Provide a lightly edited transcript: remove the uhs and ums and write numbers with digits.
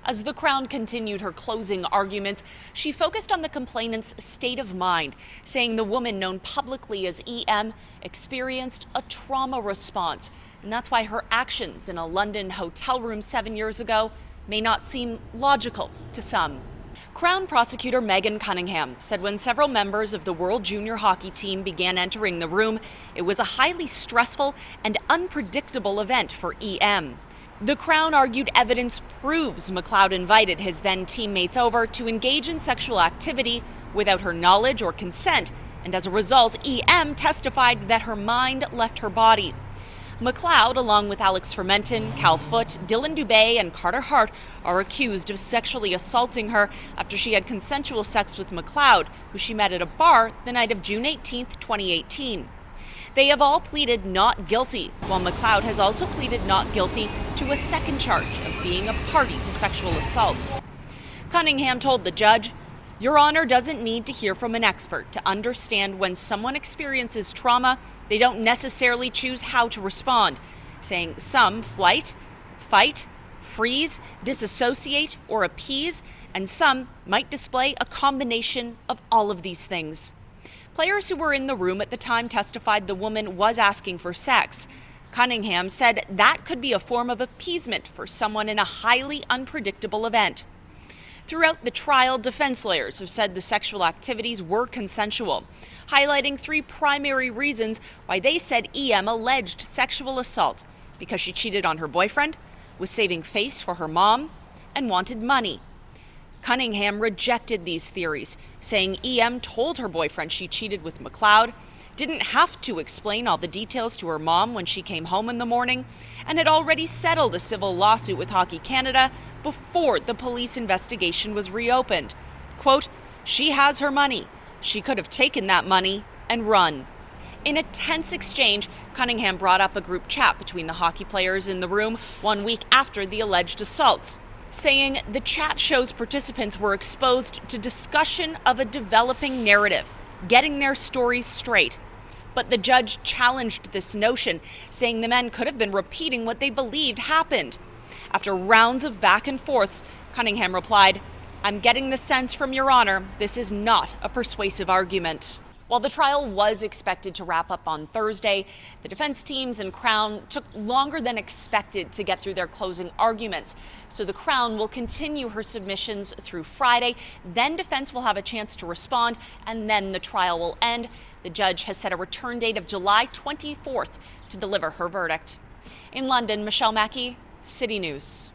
As the Crown continued her closing arguments, she focused on the complainant's state of mind, saying the woman known publicly as EM experienced a trauma response, and that's why her actions in a London hotel room 7 years ago may not seem logical to some. Crown prosecutor Megan Cunningham said when several members of the World Junior Hockey team began entering the room, it was a highly stressful and unpredictable event for EM. The Crown argued evidence proves McLeod invited his then teammates over to engage in sexual activity without her knowledge or consent, and as a result, EM testified that her mind left her body. McLeod, along with Alex Fermenton, Cal Foote, Dylan Dubé, and Carter Hart, are accused of sexually assaulting her after she had consensual sex with McLeod, who she met at a bar the night of June 18, 2018. They have all pleaded not guilty, while McLeod has also pleaded not guilty to a second charge of being a party to sexual assault. Cunningham told the judge, "Your Honor doesn't need to hear from an expert to understand when someone experiences trauma, they don't necessarily choose how to respond," saying some fight, freeze, disassociate, or appease, and some might display a combination of all of these things. Players who were in the room at the time testified the woman was asking for sex. Cunningham said that could be a form of appeasement for someone in a highly unpredictable event. Throughout the trial, defense lawyers have said the sexual activities were consensual, highlighting three primary reasons why they said EM alleged sexual assault: because she cheated on her boyfriend, was saving face for her mom, and wanted money. Cunningham rejected these theories, saying EM told her boyfriend she cheated with McLeod, didn't have to explain all the details to her mom when she came home in the morning, and had already settled a civil lawsuit with Hockey Canada before the police investigation was reopened. Quote, "She has her money. She could have taken that money and run." In a tense exchange, Cunningham brought up a group chat between the hockey players in the room 1 week after the alleged assaults, saying the chat shows participants were exposed to discussion of a developing narrative, getting their stories straight. But the judge challenged this notion, saying the men could have been repeating what they believed happened. After rounds of back and forths, Cunningham replied, "I'm getting the sense from Your Honor, this is not a persuasive argument." While the trial was expected to wrap up on Thursday, the defense teams and Crown took longer than expected to get through their closing arguments. So the Crown will continue her submissions through Friday, then defense will have a chance to respond, and then the trial will end. The judge has set a return date of July 24th to deliver her verdict. In London, Mackey, City News.